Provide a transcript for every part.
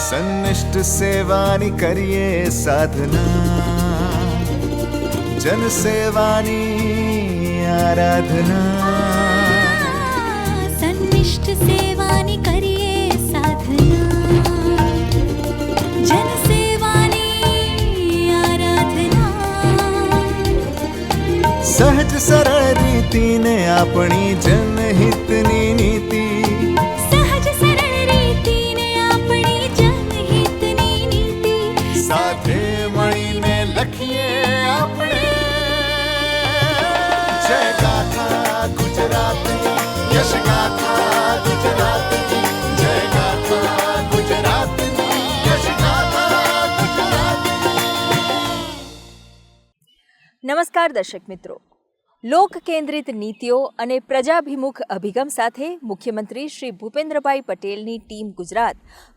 સન્નિષ્ઠ સેવાની કરીએ સાધના, જન સેવાની આરાધના. સન્નિષ્ઠ સેવાની કરીએ સાધના, જન સેવાની આરાધના. સહજ સરળ રીતિને આપણી જનહિતની નીતિ, સાથે મળીને લખીએ આપણે જય ગાથા ગુજરાતની, યશ ગાથા ગુજરાતની, જય ગાથા ગુજરાતની, યશ ગાથા ગુજરાતની. નમસ્કાર દર્શક મિત્રો, લોક કેન્દ્રિત નીતિઓ અને પ્રજાભિમુખ અભિગમ સાથે મુખ્યમંત્રી શ્રી ભૂપેન્દ્રભાઈ પટેલની ટીમ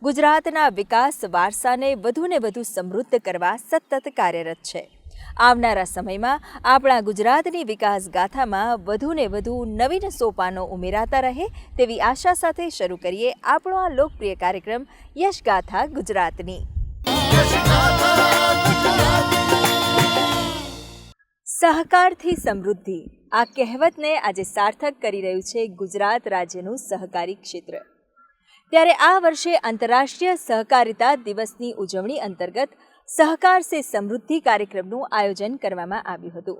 ગુજરાતના વિકાસ વારસાને વધુને વધુ સમૃદ્ધ કરવા સતત કાર્યરત છે. આવનારા સમયમાં આપણા ગુજરાતની વિકાસ ગાથામાં વધુને વધુ નવીન સોપાનો ઉમેરાતા રહે તેવી આશા સાથે શરૂ કરીએ આપણો આ લોકપ્રિય કાર્યક્રમ યશ ગાથા ગુજરાતની. સહકારથી સમૃદ્ધિ, આ કહેવતને આજે સાર્થક કરી રહ્યું છે ગુજરાત રાજ્યનું સહકારી ક્ષેત્ર. ત્યારે આ વર્ષે આંતરરાષ્ટ્રીય સહકારિતા દિવસની ઉજવણી અંતર્ગત સહકાર સે સમૃદ્ધિ કાર્યક્રમનું આયોજન કરવામાં આવ્યું હતું.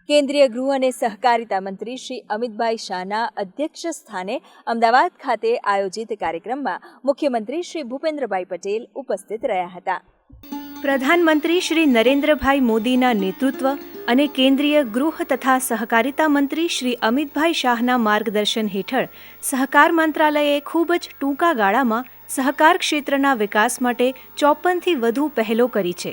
કેન્દ્રીય ગૃહ અને સહકારિતા મંત્રી શ્રી અમિતભાઈ શાહના અધ્યક્ષ સ્થાને અમદાવાદ ખાતે આયોજિત કાર્યક્રમમાં મુખ્યમંત્રી શ્રી ભૂપેન્દ્રભાઈ પટેલ ઉપસ્થિત રહ્યા હતા. પ્રધાનમંત્રી શ્રી નરેન્દ્રભાઈ મોદીના નેતૃત્વ અને કેન્દ્રીય ગૃહ તથા સહકારિતા મંત્રી શ્રી અમિતભાઈ શાહના માર્ગદર્શન હેઠળ સહકાર મંત્રાલયે ખૂબ જ ટૂંકા ગાળામાં સહકાર ક્ષેત્રના વિકાસ માટે 54થી વધુ પહેલો કરી છે.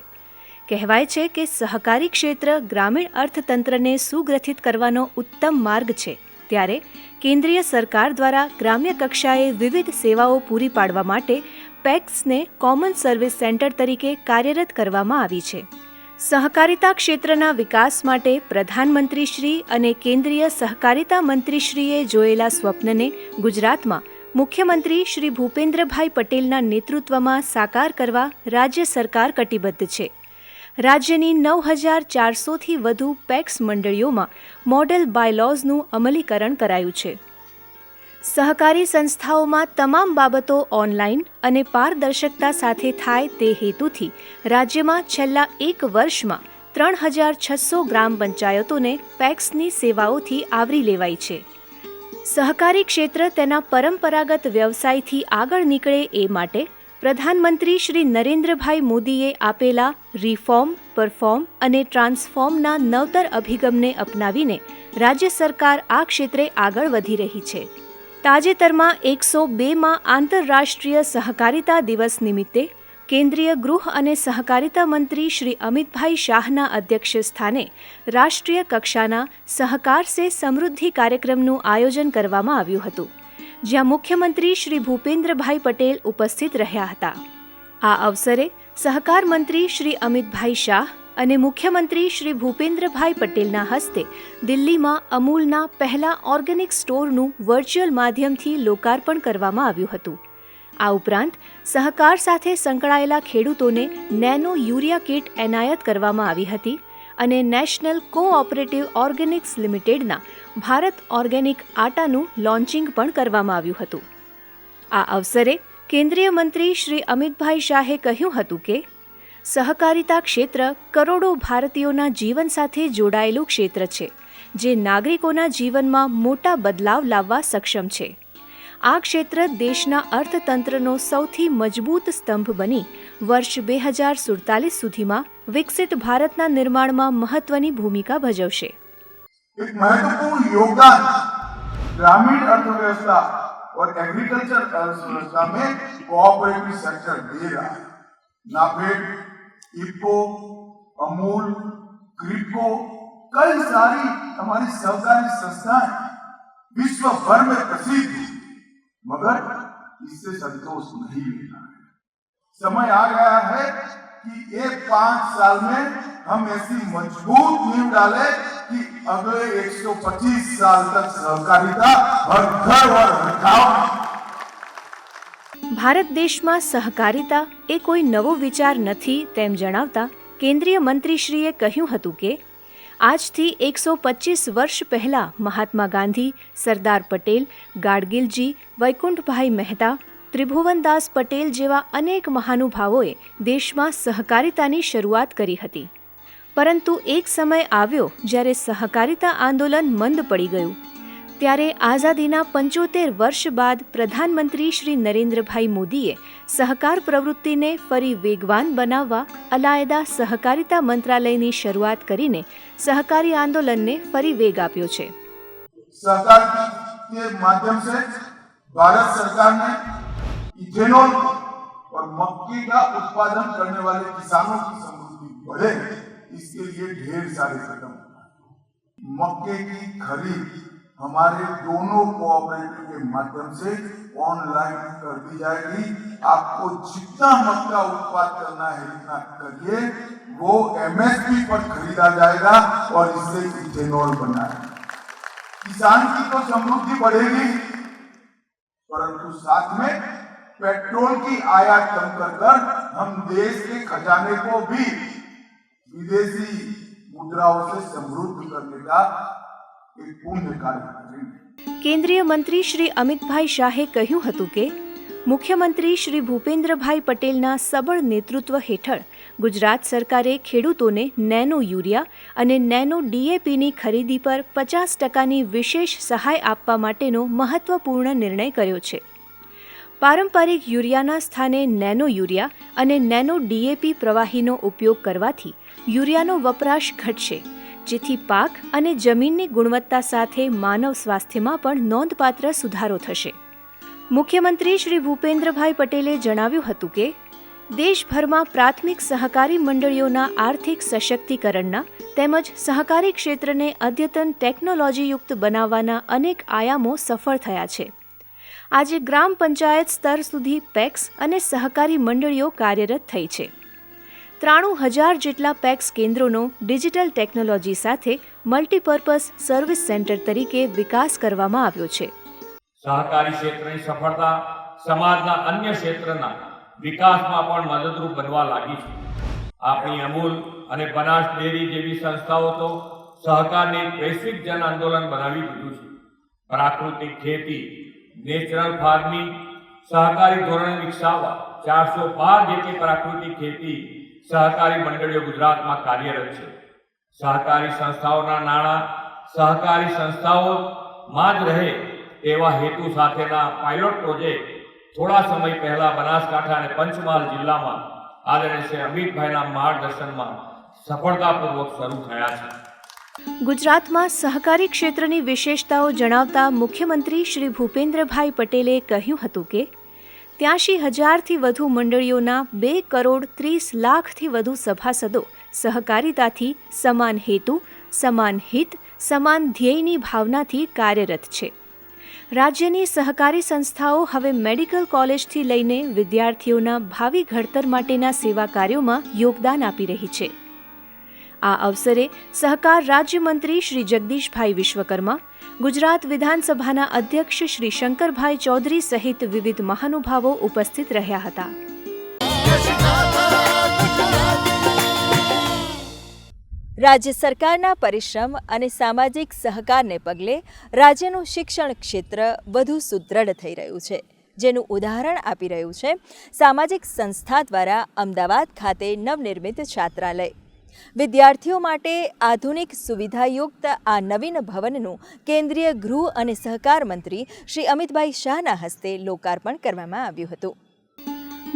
કહેવાય છે કે સહકારી ક્ષેત્ર ગ્રામીણ અર્થતંત્રને સુગ્રથિત કરવાનો ઉત્તમ માર્ગ છે. ત્યારે કેન્દ્રીય સરકાર દ્વારા ગ્રામ્ય કક્ષાએ વિવિધ સેવાઓ પૂરી પાડવા માટે પેક્સને કોમન સર્વિસ સેન્ટર તરીકે કાર્યરત કરવામાં આવી છે. સહકારિતા ક્ષેત્રના વિકાસ માટે પ્રધાનમંત્રીશ્રી અને કેન્દ્રીય સહકારિતા મંત્રીશ્રીએ જોયેલા સ્વપ્નને ગુજરાતમાં મુખ્યમંત્રી શ્રી ભૂપેન્દ્રભાઈ પટેલના નેતૃત્વમાં સાકાર કરવા રાજ્ય સરકાર કટિબદ્ધ છે. રાજ્યની 9400થી વધુ પેક્સ મંડળીઓમાં મોડેલ બાયલોઝનું અમલીકરણ કરાયું છે. સહકારી સંસ્થાઓમાં તમામ બાબતો ઓનલાઈન અને પારદર્શકતા સાથે થાય તે હેતુથી રાજ્યમાં છેલ્લા 1 વર્ષમાં 3600 ગ્રામ પંચાયતોને પેક્સની સેવાઓથી આવરી લેવાઈ છે. સહકારી ક્ષેત્ર તેના પરંપરાગત વ્યવસાયથી આગળ નીકળે એ માટે પ્રધાનમંત્રી શ્રી નરેન્દ્રભાઈ મોદીએ આપેલા રિફોર્મ, પરફોર્મ અને ટ્રાન્સફોર્મના નવતર અભિગમને અપનાવીને રાજ્ય સરકાર આ ક્ષેત્રે આગળ વધી રહી છે. તાજેતરમાં 102માં આંતરરાષ્ટ્રીય સહકારિતા દિવસ નિમિત્તે કેન્દ્રીય ગૃહ અને સહકારિતા મંત્રી શ્રી અમિતભાઈ શાહના અધ્યક્ષ સ્થાને રાષ્ટ્રીય કક્ષાના સહકાર સે સમૃદ્ધિ કાર્યક્રમનું આયોજન કરવામાં આવ્યું હતું, જ્યાં મુખ્યમંત્રી શ્રી ભૂપેન્દ્રભાઈ પટેલ ઉપસ્થિત રહ્યા હતા. આ અવસરે સહકાર મંત્રી શ્રી અમિતભાઈ શાહ અને મુખ્યમંત્રી શ્રી ભૂપેન્દ્રભાઈ પટેલના હસ્તે દિલ્હીમાં અમૂલના પહેલા ઓર્ગેનિક સ્ટોરનું વર્ચ્યુઅલ માધ્યમથી લોકાર્પણ કરવામાં આવ્યું હતું. આ ઉપરાંત સહકાર સાથે સંકળાયેલા ખેડૂતોને નેનો યુરિયા કીટ એનાયત કરવામાં આવી હતી અને નેશનલ કોઓપરેટિવ ઓર્ગેનિક્સ લિમિટેડના ભારત ઓર્ગેનિક આટાનું લોન્ચિંગ પણ કરવામાં આવ્યું હતું. આ અવસરે કેન્દ્રીય મંત્રી શ્રી અમિતભાઈ શાહે કહ્યું હતું કે સહકારિતા ક્ષેત્ર કરોડો ભારતીયોના જીવન સાથે જોડાયેલું ક્ષેત્ર છે, જે નાગરિકોના જીવનમાં મોટા બદલાવ લાવવા સક્ષમ છે. આ ક્ષેત્ર દેશના અર્થતંત્રનો સૌથી મજબૂત સ્તંભ બની વર્ષ 2047 સુધીમાં વિકસિત ભારતના નિર્માણમાં મહત્વની ભૂમિકા ભજવશે. એક महत्वपूर्ण योगदान ग्रामीण अर्थव्यवस्था और एग्रीकल्चर अर्थव्यवस्था में कोऑपरेटिव सेक्टर दे रहा है. नाफेड, इफको, अमूल, क्रिप्को, कई सारी हमारी सहकारी संस्थाएं विश्व भर में प्रसिद्ध है, मगर इससे संतोष नहीं मिला है. समय आ गया है कि एक 5 साल में हम ऐसी मजबूत नींव डाले कि अगले 125 साल तक सहकारिता हर घर और हर गांव. ભારત દેશમાં સહકારિતા એ કોઈ નવો વિચાર નથી તેમ જણાવતા કેન્દ્રીય મંત્રીશ્રીએ કહ્યું હતું કે આજથી 125 વર્ષ પહેલાં મહાત્મા ગાંધી, સરદાર પટેલ, ગાડગિલજી, વૈકુંઠભાઈ મહેતા, ત્રિભુવનદાસ પટેલ જેવા અનેક મહાનુભાવોએ દેશમાં સહકારિતાની શરૂઆત કરી હતી. પરંતુ એક સમય આવ્યો જ્યારે સહકારિતા આંદોલન મંદ પડી ગયું. ત્યારે આઝાદીના 75 વર્ષ બાદ પ્રધાનમંત્રી શ્રી નરેન્દ્રભાઈ મોદીએ સહકાર પ્રવૃત્તિને ફરી વેગવાન બનાવવા અલાયદા સહકારિતા મંત્રાલયની શરૂઆત કરીને સહકારી આંદોલનને ફરી વેગ આપ્યો છે. सहकार के माध्यम से भारत सरकार ने इथेनॉल और मक्के का उत्पादन करने वाले किसानों की समृद्धि बढ़े, इसके लिए ढेर सारे कदम उठाए. मक्के की खरीद हमारे दोनों कोऑपरेटिव के माध्यम से ऑनलाइन कर दी जाएगी. आपको जितना मक्का उत्पादन करना है इतना करिए, वो एमएसपी पर खरीदा जाएगा और इससे इथेनॉल बनाएगा. किसान की तो समृद्धि बढ़ेगी, परंतु साथ में पेट्रोल की आयात कम कर हम देश के खजाने को भी विदेशी मुद्राओं से समृद्ध करने का एक पुण्य कार्य करेंगे. કેન્દ્રીય મંત્રી શ્રી અમિતભાઈ શાહે કહ્યું હતું કે મુખ્યમંત્રી શ્રી ભૂપેન્દ્રભાઈ પટેલના સબળ નેતૃત્વ હેઠળ ગુજરાત સરકારે ખેડૂતોને નેનો યુરિયા અને નેનો ડીએપીની ખરીદી પર 50%ની વિશેષ સહાય આપવા માટેનો મહત્વપૂર્ણ નિર્ણય કર્યો છે. પારંપરિક યુરિયાના સ્થાને નેનો યુરિયા અને નેનો ડીએપી પ્રવાહીનો ઉપયોગ કરવાથી યુરિયાનો વપરાશ ઘટશે, જેથી પાક અને જમીનની ગુણવત્તા સાથે માનવ સ્વાસ્થ્યમાં પણ નોંધપાત્ર સુધારો થશે. મુખ્યમંત્રી શ્રી ભૂપેન્દ્રભાઈ પટેલે જણાવ્યું હતું કે દેશભરમાં પ્રાથમિક સહકારી મંડળીઓના આર્થિક સશક્તિકરણના તેમજ સહકારી ક્ષેત્રને અદ્યતન ટેકનોલોજીયુક્ત બનાવવાના અનેક આયામો સફળ થયા છે. આજે ગ્રામ પંચાયત સ્તર સુધી પેક્સ અને સહકારી મંડળીઓ કાર્યરત થઈ છે. 93,000 જેટલા પેક્સ કેન્દ્રોનો ડિજિટલ ટેકનોલોજી સાથે મલ્ટીપર્પઝ સર્વિસ સેન્ટર તરીકે વિકાસ કરવામાં આવ્યો છે. સહકારી ક્ષેત્રની સફળતા સમાજના અન્ય ક્ષેત્રના વિકાસમાં પણ મદદરૂપ બનવા લાગી છે. આપણી અમૂલ અને બનાસ ડેરી જેવી સંસ્થાઓ તો સહકારને એક વૈશ્વિક જન આંદોલન બનાવી દીધું છે. પ્રાકૃતિક ખેતી, નેચરલ ફાર્મિંગ સહકારી ધોરણે વિકસાવવા 412 જેટલી પ્રાકૃતિક ખેતી સહકારી મંડળીઓ ગુજરાતમાં કાર્યરત છે. સહકારી સંસ્થાઓના નાણાં સહકારી સંસ્થાઓમાં જ રહે તેવા હેતુ સાથેના પાયલોટ પ્રોજેક્ટ થોડા સમય પહેલા બનાસકાંઠા અને પંચમહાલ જિલ્લામાં આદરણીય શ્રી અમિતભાઈના માર્ગદર્શનમાં સફળતાપૂર્વક શરૂ થયા છે. ગુજરાતમાં સહકારી ક્ષેત્રની વિશેષતાઓ જણાવતા મુખ્યમંત્રી શ્રી ભૂપેન્દ્રભાઈ પટેલે કહ્યું હતું કે 83,000થી વધુ મંડળીઓના 2,30,00,000થી વધુ સભાસદો સહકારિતાથી સમાન હેતુ, સમાન હિત, સમાન ધ્યેયની ભાવનાથી કાર્યરત છે. રાજ્યની સહકારી સંસ્થાઓ હવે મેડિકલ કોલેજથી લઈને વિદ્યાર્થીઓના ભાવિ ઘડતર માટેના સેવા કાર્યોમાં યોગદાન આપી રહી છે. આ અવસરે સહકાર રાજ્યમંત્રી શ્રી જગદીશભાઈ વિશ્વકર્મા, ગુજરાત વિધાનસભાના અધ્યક્ષ શ્રી શંકરભાઈ ચૌધરી સહિત વિવિધ મહાનુભાવો ઉપસ્થિત રહ્યા હતા. રાજ્ય સરકારના પરિશ્રમ અને સામાજિક સહકારને પગલે રાજ્યનું શિક્ષણ ક્ષેત્ર વધુ સુદૃઢ થઈ રહ્યું છે, જેનું ઉદાહરણ આપી રહ્યું છે સામાજિક સંસ્થા દ્વારા અમદાવાદ ખાતે નવનિર્મિત છાત્રાલય. વિદ્યાર્થીઓ માટે આધુનિક સુવિધાયુક્ત આ નવીન ભવનનું કેન્દ્રીય ગૃહ અને સહકાર મંત્રી શ્રી અમિતભાઈ શાહના હસ્તે લોકાર્પણ કરવામાં આવ્યું હતું.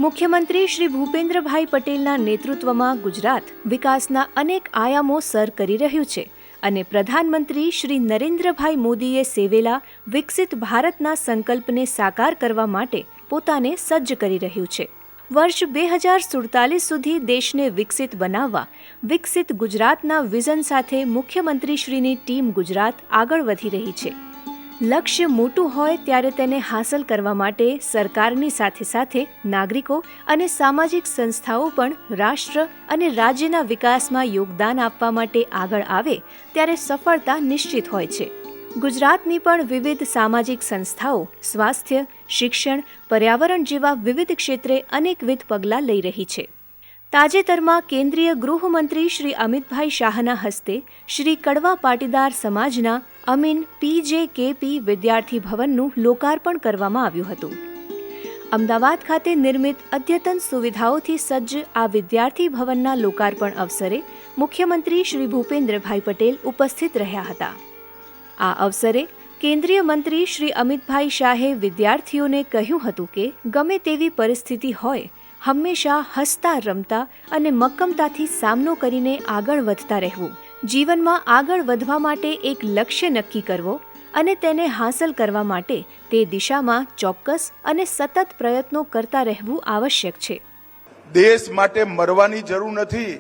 મુખ્યમંત્રી શ્રી ભૂપેન્દ્રભાઈ પટેલના નેતૃત્વમાં ગુજરાત વિકાસના અનેક આયામો સર કરી રહ્યું છે અને પ્રધાનમંત્રી શ્રી નરેન્દ્રભાઈ મોદીએ સેવેલા વિકસિત ભારતના સંકલ્પને સાકાર કરવા માટે પોતાને સજ્જ કરી રહ્યું છે. વર્ષ 2047 સુધી દેશને વિકસિત બનાવવા વિકસિત ગુજરાતના વિઝન સાથે મુખ્યમંત્રીશ્રીની ટીમ ગુજરાત આગળ વધી રહી છે. લક્ષ્ય મોટું હોય ત્યારે તેને હાંસલ કરવા માટે સરકારની સાથે સાથે નાગરિકો અને સામાજિક સંસ્થાઓ પણ રાષ્ટ્ર અને રાજ્યના વિકાસમાં યોગદાન આપવા માટે આગળ આવે ત્યારે સફળતા નિશ્ચિત હોય છે. ગુજરાતની પણ વિવિધ સામાજિક સંસ્થાઓ સ્વાસ્થ્ય, શિક્ષણ, પર્યાવરણ જેવા વિવિધ ક્ષેત્રે અનેકવિધ પગલાં લઈ રહી છે. તાજેતરમાં કેન્દ્રીય ગૃહમંત્રી શ્રી અમિતભાઈ શાહના હસ્તે શ્રી કડવા પાટીદાર સમાજના અમીન PJKP વિદ્યાર્થી ભવનનું લોકાર્પણ કરવામાં આવ્યું હતું. અમદાવાદ ખાતે નિર્મિત અદ્યતન સુવિધાઓથી સજ્જ આ વિદ્યાર્થી ભવનના લોકાર્પણ અવસરે મુખ્યમંત્રી શ્રી ભૂપેન્દ્રભાઈ પટેલ ઉપસ્થિત રહ્યા હતા. આ અવસરે કેન્દ્રીય મંત્રી શ્રી અમિતભાઈ શાહે વિદ્યાર્થીઓને કહ્યું હતું કે ગમે તેવી પરિસ્થિતિ હોય, હંમેશા હસતા રમતા અને મક્કમતાથી સામનો કરીને આગળ વધતા રહેવું. જીવનમાં આગળ વધવા માટે એક લક્ષ્ય નક્કી કરવો અને તેને હાંસલ કરવા માટે તે દિશામાં ચોક્કસ અને સતત પ્રયત્નો કરતા રહેવું આવશ્યક છે. દેશ માટે મરવાની જરૂર નથી,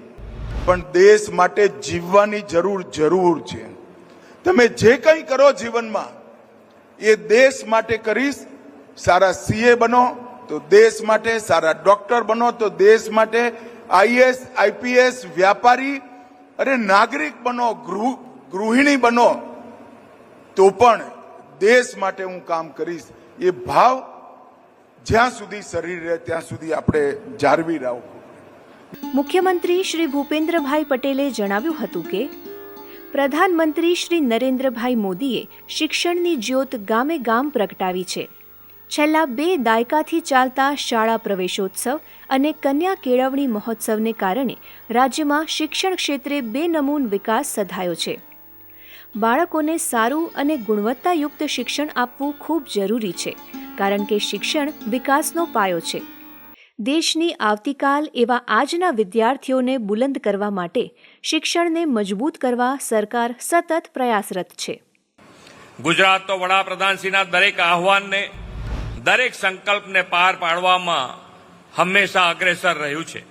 પણ દેશ માટે જીવવાની જરૂર છે. તમે જે કંઈ કરો જીવનમાં એ દેશ માટે કરીશ. સારા CA બનો તો દેશ માટે, સારા ડોક્ટર બનો તો દેશ માટે, IAS IPS વ્યાપારી અને નાગરિક બનો, ગૃહિણી બનો તો પણ દેશ માટે હું કામ કરીશ. એ ભાવ જ્યાં સુધી શરીર રહે ત્યાં સુધી આપણે જાળવી રાખવું. મુખ્યમંત્રી શ્રી ભૂપેન્દ્રભાઈ પટેલે જણાવ્યું હતું કે પ્રધાનમંત્રી શ્રી નરેન્દ્રભાઈ મોદીએ શિક્ષણની જ્યોત ગામે ગામ પ્રગટાવી છે. છેલ્લા 2 દાયકાથી ચાલતા શાળા પ્રવેશોત્સવ અને કન્યા કેળવણી મહોત્સવને કારણે રાજ્યમાં શિક્ષણ ક્ષેત્રે બેનમૂન વિકાસ સધાયો છે. બાળકોને સારું અને ગુણવત્તાયુક્ત શિક્ષણ આપવું ખૂબ જરૂરી છે, કારણ કે શિક્ષણ વિકાસનો પાયો છે. દેશની આવતીકાલ એવા આજના વિદ્યાર્થીઓને બુલંદ કરવા માટે શિક્ષણને મજબૂત કરવા સરકાર સતત પ્રયાસરત છે. ગુજરાત તો વડાપ્રધાનશ્રીના દરેક આહવાનને, દરેક સંકલ્પને પાર પાડવામાં હંમેશા અગ્રેસર રહ્યું છે.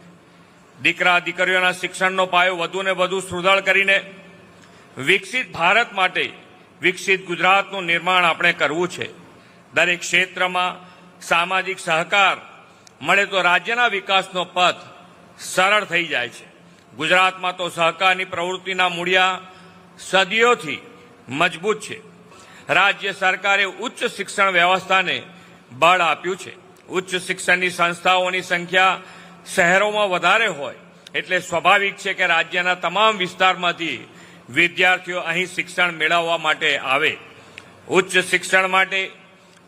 દીકરા દીકરીઓના શિક્ષણનો પાયો વધુને વધુ સુદૃઢ કરીને વિકસિત ભારત માટે વિકસિત ગુજરાતનું નિર્માણ આપણે કરવું છે. દરેક ક્ષેત્રમાં સામાજિક સહકાર મળે તો રાજ્યના વિકાસનો પથ સરળ થઈ જાય છે. ગુજરાતમાં તો સહકારની પ્રવૃત્તિના મૂળિયા સદીઓથી મજબૂત છે. રાજ્ય સરકારે ઉચ્ચ શિક્ષણ વ્યવસ્થાને બળ આપ્યું છે. ઉચ્ચ શિક્ષણની સંસ્થાઓની સંખ્યા શહેરોમાં વધારે હોય એટલે સ્વાભાવિક છે કે રાજ્યના તમામ વિસ્તારમાંથી વિદ્યાર્થીઓ અહીં શિક્ષણ મેળવવા માટે આવે. ઉચ્ચ શિક્ષણ માટે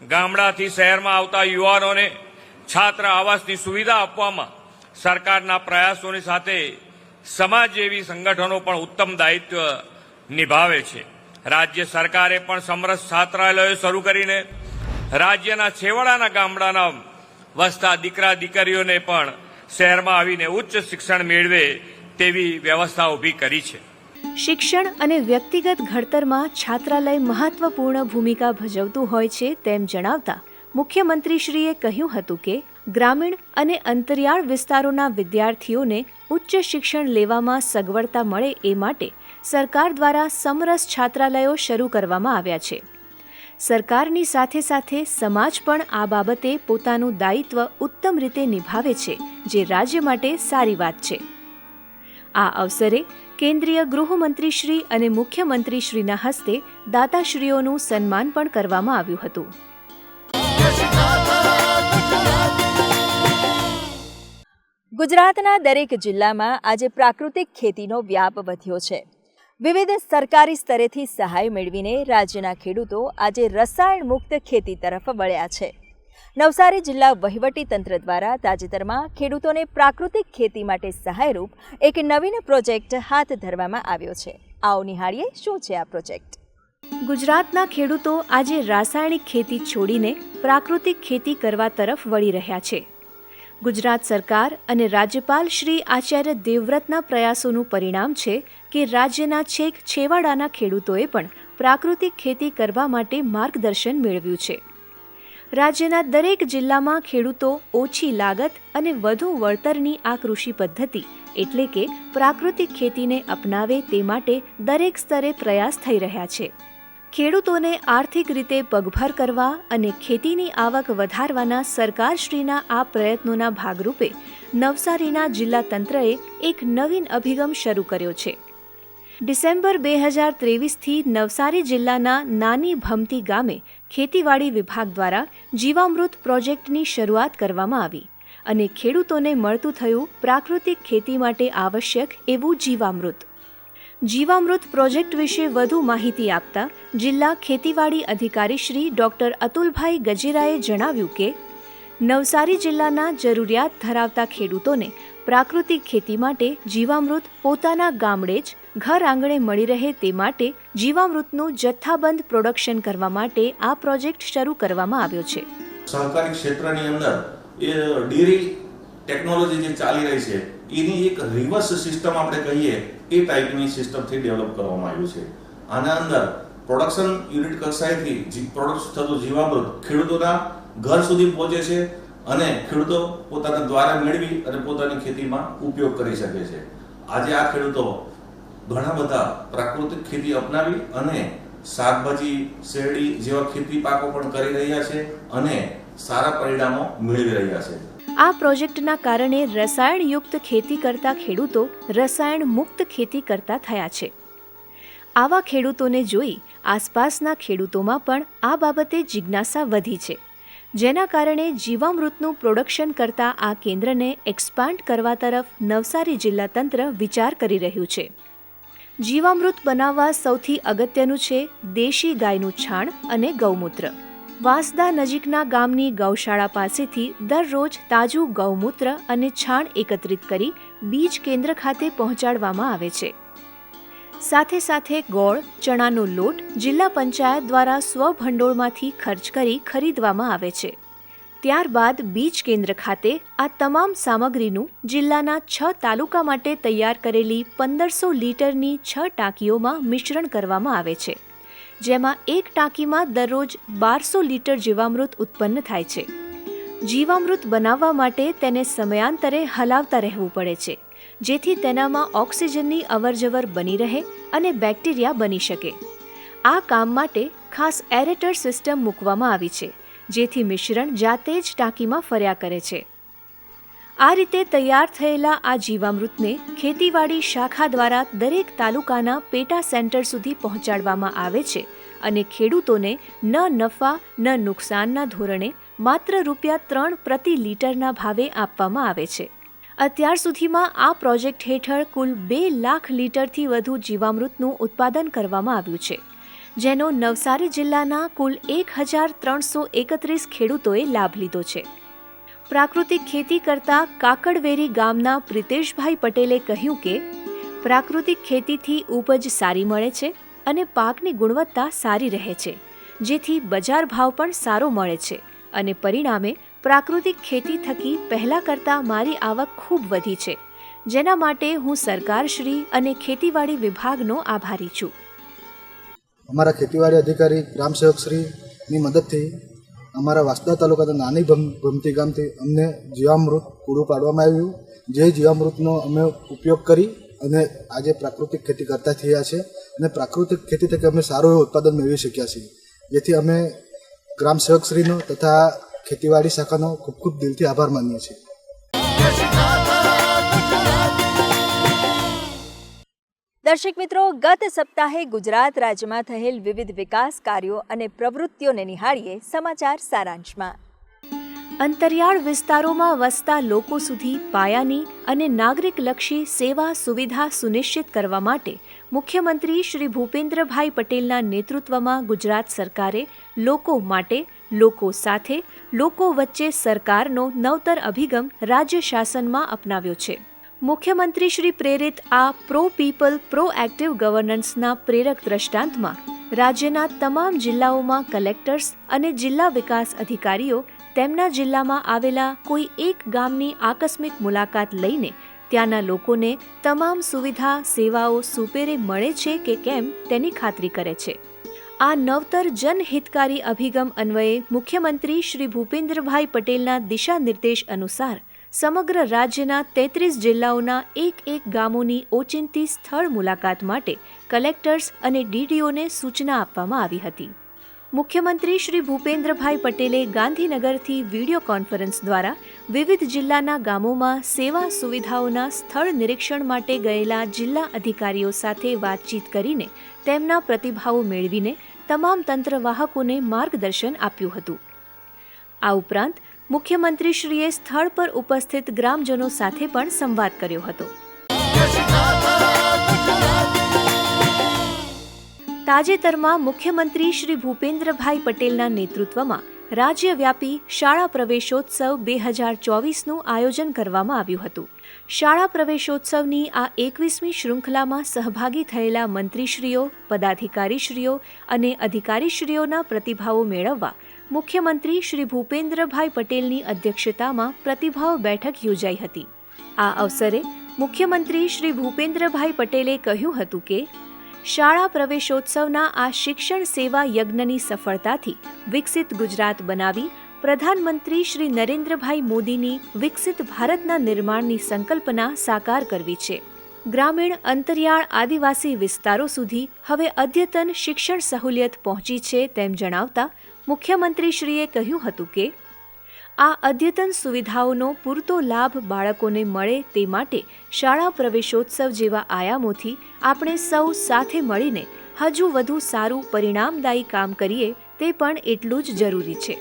ગામડાથી શહેરમાં આવતા યુવાનોને છાત્ર આવાસની સુવિધા આપવામાં સરકારના પ્રયાસોની સાથે સમાજ જેવી સંગઠનો પણ ઉત્તમ દાયિત્વ નિભાવે છે. રાજ્ય સરકારે પણ સમરસ છાત્રાલયો શરૂ કરીને રાજ્યના છેવાડાના ગામડાના વસતા દીકરા દીકરીઓને પણ શહેરમાં આવીને ઉચ્ચ શિક્ષણ મેળવે તેવી વ્યવસ્થા ઊભી કરી છે. શિક્ષણ અને વ્યક્તિગત ઘડતરમાં છાત્રાલય મહત્વપૂર્ણ ભૂમિકા ભજવતું હોય છે તેમ જણાવતા મુખ્યમંત્રીશ્રીએ કહ્યું હતું કે ગ્રામીણ અને અંતરિયાળ વિસ્તારોના વિદ્યાર્થીઓને ઉચ્ચ શિક્ષણ લેવામાં સગવડતા મળે એ માટે સરકાર દ્વારા સમરસ છાત્રાલયો શરૂ કરવામાં આવ્યા છે. સરકારની સાથે સાથે સમાજ પણ આ બાબતે પોતાનું દાયિત્વ ઉત્તમ રીતે નિભાવે છે, જે રાજ્ય માટે સારી વાત છે. આ અવસરે કેન્દ્રીય ગૃહમંત્રીશ્રી અને મુખ્યમંત્રીશ્રીના હસ્તે દાતાશ્રીઓનું સન્માન પણ કરવામાં આવ્યું હતું. ગુજરાતના દરેક જિલ્લામાં આજે પ્રાકૃતિક ખેતીનો વ્યાપ વધ્યો છે. વિવિધ સરકારી સ્તરેથી સહાય મેળવીને રાજ્યના ખેડૂતો આજે રસાયણ મુક્ત ખેતી તરફ વળ્યા છે. નવસારી જિલ્લા વહીવટીતંત્ર દ્વારા તાજેતરમાં ખેડૂતોને પ્રાકૃતિક ખેતી માટે સહાયરૂપ એક નવીન પ્રોજેક્ટ હાથ ધરવામાં આવ્યો છે. આવો નિહાળીએ શું છે આ પ્રોજેક્ટ. ગુજરાતના ખેડૂતો આજે રાસાયણિક ખેતી છોડીને પ્રાકૃતિક ખેતી કરવા તરફ વળી રહ્યા છે. ગુજરાત સરકાર અને રાજ્યપાલ શ્રી આચાર્ય દેવવ્રતના પ્રયાસોનું પરિણામ છે કે રાજ્યના છેક છેવાડાના ખેડૂતોએ પણ પ્રાકૃતિક ખેતી કરવા માટે માર્ગદર્શન મેળવ્યું છે. રાજ્યના દરેક જિલ્લામાં ખેડૂતો ઓછી લાગત અને વધુ વળતરની આ કૃષિ પદ્ધતિ એટલે કે પ્રાકૃતિક ખેતીને અપનાવે તે માટે દરેક સ્તરે પ્રયાસ થઈ રહ્યા છે. ખેડૂતોને આર્થિક રીતે પગભર કરવા અને ખેતીની આવક વધારવાના સરકારશ્રીના આ પ્રયત્નોના ભાગરૂપે નવસારીના જિલ્લા તંત્રએ એક નવીન અભિગમ શરૂ કર્યો છે. ડિસેમ્બર 2023થી નવસારી જિલ્લાના નાની ભમતી ગામે ખેતીવાડી વિભાગ દ્વારા જીવામૃત પ્રોજેક્ટની શરૂઆત કરવામાં આવી અને ખેડૂતોને મળતું થયું પ્રાકૃતિક ખેતી માટે આવશ્યક એવું જીવામૃત. જીવામૃત પ્રોજેક્ટ વિશે વધુ માહિતી આપતા જિલ્લા ખેતીવાડી અધિકારી શ્રી ડૉક્ટર અતુલભાઈ ગજેરાએ જણાવ્યું કે નવસારી જિલ્લાના જરૂરિયાત ધરાવતા ખેડૂતોને પ્રાકૃતિક ખેતી માટે જીવામૃત પોતાના ગામડે જ ઘર આંગણે મળી રહે તે માટે જીવામૃતનું જથ્થાબંધ પ્રોડક્શન કરવા માટે આ પ્રોજેક્ટ શરૂ કરવામાં આવ્યો છે. સહકારી ક્ષેત્રની અંદર એ ડેરી ટેકનોલોજી જે ચાલી રહી છે એની એક રિવર્સ સિસ્ટમ આપણે કહીએ એ ટાઈપની સિસ્ટમથી ડેવલપ કરવામાં આવ્યું છે. આના અંદર પ્રોડક્શન યુનિટ કક્ષાએથી પ્રોડક્ટ થતું જીવામૃત ખેડૂતોના ઘર સુધી પહોંચે છે અને ખેડૂતો પોતાના દ્વારા મેળવી અને પોતાની ખેતીમાં ઉપયોગ કરી શકે છે. આજે આ ખેડૂતો ઘણા બધા પ્રાકૃતિક ખેતી અપનાવી અને શાકભાજી, શેરડી જેવા ખેતી પાકો પણ કરી રહ્યા છે અને સારા પરિણામો મેળવી રહ્યા છે. આ પ્રોજેક્ટના કારણે રસાયણયુક્ત ખેતી કરતા ખેડૂતો રસાયણ મુક્ત ખેતી કરતા થયા છે. આવા ખેડૂતોને જોઈ આસપાસના ખેડૂતોમાં પણ આ બાબતે જિજ્ઞાસા વધી છે, જેના કારણે જીવામૃતનું પ્રોડક્શન કરતા આ કેન્દ્રને એક્સપાન્ડ કરવા તરફ નવસારી જિલ્લા તંત્ર વિચાર કરી રહ્યું છે. જીવામૃત બનાવવા સૌથી અગત્યનું છે દેશી ગાયનું છાણ અને ગૌમૂત્ર. વાંસદા નજીકના ગામની ગૌશાળા પાસેથી દરરોજ તાજું ગૌમૂત્ર અને છાણ એકત્રિત કરી બીજ કેન્દ્ર ખાતે પહોંચાડવામાં આવે છે. સાથે સાથે ગોળ, ચણાનો લોટ જિલ્લા પંચાયત દ્વારા સ્વભંડોળમાંથી ખર્ચ કરી ખરીદવામાં આવે છે. ત્યારબાદ બીજ કેન્દ્ર ખાતે આ તમામ સામગ્રીનું જિલ્લાના 6 તાલુકા માટે તૈયાર કરેલી 1500 લીટરની 6 ટાંકીઓમાં મિશ્રણ કરવામાં આવે છે, જેમાં એક ટાંકીમાં દરરોજ 1200 લીટર જીવામૃત ઉત્પન્ન થાય છે. જીવામૃત બનાવવા માટે તેને સમયાંતરે હલાવતા રહેવું પડે છે, જેથી તેનામાં ઓક્સિજનની અવરજવર બની રહે અને બેક્ટેરિયા બની શકે. આ કામ માટે ખાસ એરેટર સિસ્ટમ મૂકવામાં આવી છે, જેથી મિશ્રણ જાતે જ ટાંકીમાં ફર્યા કરે છે. આ રીતે તૈયાર થયેલા આ જીવામૃતને ખેતીવાડી શાખા દ્વારા દરેક તાલુકાના પેટા સેન્ટર સુધી પહોંચાડવામાં આવે છે અને ખેડૂતોને ન નફા ન નુકસાનના ધોરણે માત્ર ₹3 પ્રતિ લીટરના ભાવે આપવામાં આવે છે. અત્યાર સુધીમાં આ પ્રોજેક્ટ હેઠળ કુલ 2 લાખ લીટરથી વધુ જીવામૃતનું ઉત્પાદન કરવામાં આવ્યું છે, જેનો નવસારી જિલ્લાના કુલ 1331 ખેડૂતોએ લાભ લીધો છે. પ્રાકૃતિક ખેતી કરતા કાકડવેરી ગામના પ્રિતેશભાઈ પટેલે કહ્યું કે પ્રાકૃતિક ખેતીથી ઉપજ સારી મળે છે અને પાકની ગુણવત્તા સારી રહે છે, જેથી બજાર ભાવ પણ સારો મળે છે અને પરિણામે પ્રાકૃતિક ખેતી થકી પહેલા કરતાં મારી આવક ખૂબ વધી છે, જેના માટે હું સરકારશ્રી અને ખેતીવાડી વિભાગનો આભારી છું. અમારા ખેતીવાડી અધિકારી ગ્રામ સેવકશ્રીની મદદથી અમારા વાંસદા તાલુકાના નાની ભમતી ગામથી અમને જીવામૃત પૂરું પાડવામાં આવ્યું, જે જીવામૃતનો અમે ઉપયોગ કરી અને આજે પ્રાકૃતિક ખેતી કરતા થયા છે અને પ્રાકૃતિક ખેતી થકી અમે સારું એવું ઉત્પાદન મેળવી શક્યા છીએ, જેથી અમે ગ્રામ સેવકશ્રીનો તથા ખેતીવાડી શાખાનો ખૂબ ખૂબ દિલથી આભાર માનીએ છીએ. દર્શક મિત્રો, ગત સપ્તાહે ગુજરાત રાજ્યમાં થયેલ વિવિધ વિકાસ કાર્યો અને પ્રવૃત્તિઓને નિહાળીએ સમાચાર સારાંશમાં. અંતરિયાળ વિસ્તારોમાં વસતા લોકો સુધી પાયાની અને નાગરિકલક્ષી સેવા સુવિધા સુનિશ્ચિત કરવા માટે મુખ્યમંત્રી શ્રી ભૂપેન્દ્રભાઈ પટેલના નેતૃત્વમાં ગુજરાત સરકારે લોકો માટે, લોકો સાથે, લોકો વચ્ચે સરકારનો નવતર અભિગમ રાજ્ય શાસનમાં અપનાવ્યો છે. મુખ્યમંત્રી શ્રી પ્રેરિત આ પ્રો પીપલ પ્રો એક્ટિવ ગવર્નન્સના પ્રેરક દ્રષ્ટાંતમાં રાજ્યના તમામ જિલ્લાઓમાં કલેક્ટર્સ અને જિલ્લા વિકાસ અધિકારીઓ તેમના જિલ્લામાં આવેલા કોઈ એક ગામની આકસ્મિક મુલાકાત લઈને ત્યાંના લોકોને તમામ સુવિધા સેવાઓ સુપેરે મળે છે કે કેમ તેની ખાતરી કરે છે. આ નવતર જનહિતકારી અભિગમ અન્વયે મુખ્યમંત્રી શ્રી ભૂપેન્દ્રભાઈ પટેલના દિશા નિર્દેશ અનુસાર સમગ્ર રાજ્યના 33 જિલ્લાઓના એક ગામોની ઓચિંતી સ્થળ મુલાકાત માટે કલેક્ટર્સ અને ડીડીઓને સૂચના આપવામાં આવી હતી. મુખ્યમંત્રી શ્રી ભૂપેન્દ્રભાઈ પટેલે ગાંધીનગરથી વિડીયો કોન્ફરન્સ દ્વારા વિવિધ જિલ્લાના ગામોમાં સેવા સુવિધાઓના સ્થળ નિરીક્ષણ માટે ગયેલા જિલ્લા અધિકારીઓ સાથે વાતચીત કરીને તેમના પ્રતિભાવો મેળવીને તમામ તંત્રવાહકોને માર્ગદર્શન આપ્યું હતું. આ ઉપરાંત મુખ્યમંત્રીશ્રીએ સ્થળ પર ઉપસ્થિત ગ્રામજનો સાથે પણ સંવાદ કર્યો હતો. તાજેતરમાં મુખ્યમંત્રી શ્રી ભૂપેન્દ્રભાઈ પટેલના નેતૃત્વમાં રાજ્યવ્યાપી શાળા પ્રવેશોત્સવ 2024નું આયોજન કરવામાં આવ્યું હતું. શાળા પ્રવેશોત્સવની આ 21મી શૃંખલામાં સહભાગી થયેલા મંત્રીશ્રીઓ, પદાધિકારીશ્રીઓ અને અધિકારીશ્રીઓના પ્રતિભાવો મેળવવા મુખ્યમંત્રી શ્રી ભૂપેન્દ્રભાઈ પટેલની અધ્યક્ષતામાં પ્રતિભાવ બેઠક યોજાઈ હતી. આ અવસરે મુખ્યમંત્રી શ્રી ભૂપેન્દ્રભાઈ પટેલે કહ્યું હતું કે શાળા પ્રવેશોત્સવના આ શિક્ષણ સેવા યજ્ઞની સફળતાથી વિકસિત ગુજરાત બનાવી પ્રધાનમંત્રી શ્રી નરેન્દ્રભાઈ મોદીની વિકસિત ભારતના નિર્માણની સંકલ્પના સાકાર કરવી છે. ગ્રામીણ અંતરિયાળ આદિવાસી વિસ્તારો સુધી હવે અદ્યતન શિક્ષણ સહુલિયત પહોંચી છે તેમ જણાવતા મુખ્યમંત્રીશ્રીએ કહ્યું હતું કે આ અદ્યતન સુવિધાઓનો પૂરતો લાભ બાળકોને મળે તે માટે શાળા પ્રવેશોત્સવ જેવા આયામોથી આપણે સૌ સાથે મળીને હજુ વધુ સારું પરિણામદાયી કામ કરીએ તે પણ એટલું જ જરૂરી છે.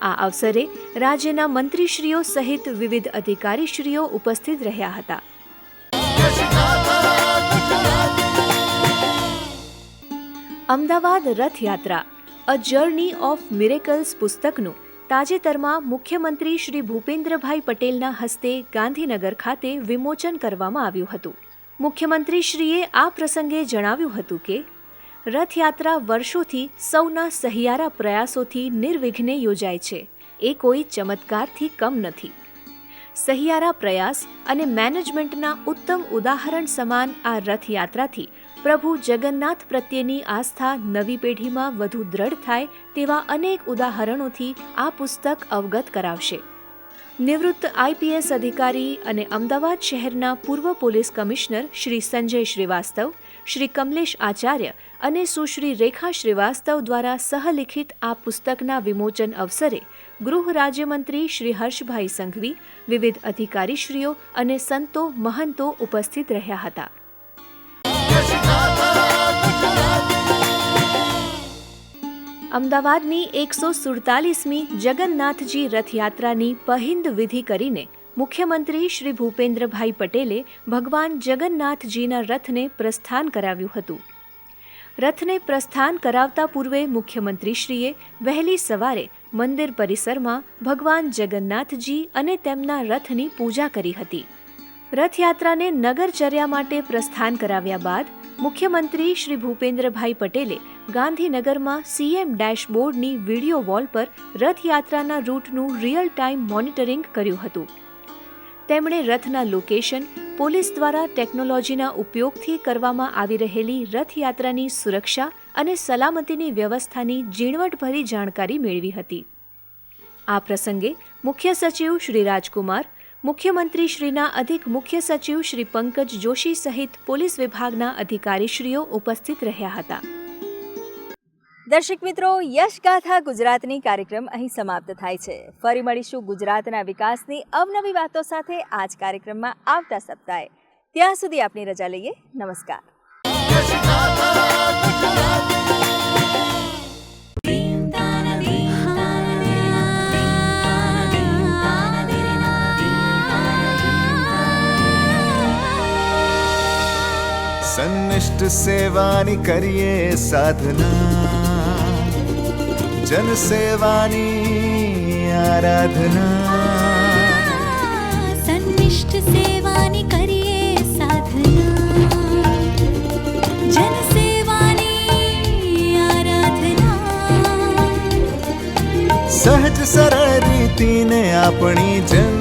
આ અવસરે રાજ્યના મંત્રીશ્રીઓ સહિત વિવિધ અધિકારીશ્રીઓ ઉપસ્થિત રહ્યા હતા. Ahmedabad Rath Yatra a journey of miracles પુસ્તકનું તાજેતરમાં મુખ્યમંત્રી શ્રી ભૂપેન્દ્રભાઈ પટેલના હસ્તે ગાંધીનગર ખાતે વિમોચન કરવામાં આવ્યું હતું. મુખ્યમંત્રીશ્રીએ આ પ્રસંગે જણાવ્યું હતું કે રથયાત્રા વર્ષોથી સૌના સહિયારા પ્રયાસોથી નિર્વિઘ્ને યોજાય છે. એ કોઈ ચમત્કારથી કમ નથી. સહિયારા પ્રયાસ અને મેનેજમેન્ટના ઉત્તમ ઉદાહરણ સમાન આ રથયાત્રાથી પ્રભુ જગન્નાથ પ્રત્યેની આસ્થા નવી પેઢીમાં વધુ દ્રઢ થાય તેવા અનેક ઉદાહરણોથી આ પુસ્તક અવગત કરાવશે. નિવૃત્ત આઈપીએસ અધિકારી અને અમદાવાદ શહેરના પૂર્વ પોલીસ કમિશનર શ્રી સંજય શ્રીવાસ્તવ, શ્રી કમલેશ આચાર્ય અને સુશ્રી રેખા શ્રીવાસ્તવ દ્વારા સહલિખિત આ પુસ્તકના વિમોચન અવસરે ગૃહ રાજ્યમંત્રી શ્રી હર્ષભાઈ સંઘવી, વિવિધ અધિકારીશ્રીઓ અને સંતો મહંતો ઉપસ્થિત રહ્યા હતા. અમદાવાદની 147મી જગન્નાથજી રથયાત્રાની પહિંદ વિધિ કરીને મુખ્યમંત્રી શ્રી ભૂપેન્દ્રભાઈ પટેલે ભગવાન જગન્નાથજીના રથને પ્રસ્થાન કરાવ્યું હતું. રથને પ્રસ્થાન કરાવતા પૂર્વે મુખ્યમંત્રીશ્રીએ વહેલી સવારે મંદિર પરિસરમાં ભગવાન જગન્નાથજી અને તેમના રથની પૂજા કરી હતી. રથયાત્રાને નગરચર્યા માટે પ્રસ્થાન કરાવ્યા બાદ મુખ્યમંત્રી શ્રી ભૂપેન્દ્રભાઈ પટેલે ગાંધીનગરમાં સીએમ ડેશબોર્ડની વિડીયો વોલ પર રથયાત્રાના રૂટનું રિયલ ટાઈમ મોનિટરિંગ કર્યું હતું. તેમણે રથના લોકેશન, પોલીસ દ્વારા ટેકનોલોજીના ઉપયોગથી કરવામાં આવી રહેલી રથયાત્રાની સુરક્ષા અને સલામતીની વ્યવસ્થાની ઝીણવટભરી જાણકારી મેળવી હતી. આ પ્રસંગે મુખ્ય સચિવ શ્રી રાજકુમાર, મુખ્યમંત્રીશ્રીના અધિક મુખ્ય સચિવ શ્રી પંકજ જોશી સહિત પોલીસ વિભાગના અધિકારીશ્રીઓ ઉપસ્થિત રહ્યા હતા. દર્શક મિત્રો, યશગાથા ગુજરાતની કાર્યક્રમ અહીં સમાપ્ત થાય છે. ફરી મળીશું ગુજરાતના વિકાસની અવનવી વાતો સાથે આ જ કાર્યક્રમમાં આવતા સપ્તાહે. ત્યાં સુધી આપની રજા લઈએ. નમસ્કાર. સન્નિષ્ઠ સેવાની કરીએ સાધના, જન સેવાની આરાધના. સન્નિષ્ઠ સેવાની કરીએ સાધના, જન સેવાની આરાધના. સહજ સરળ રીતિને આપણી જન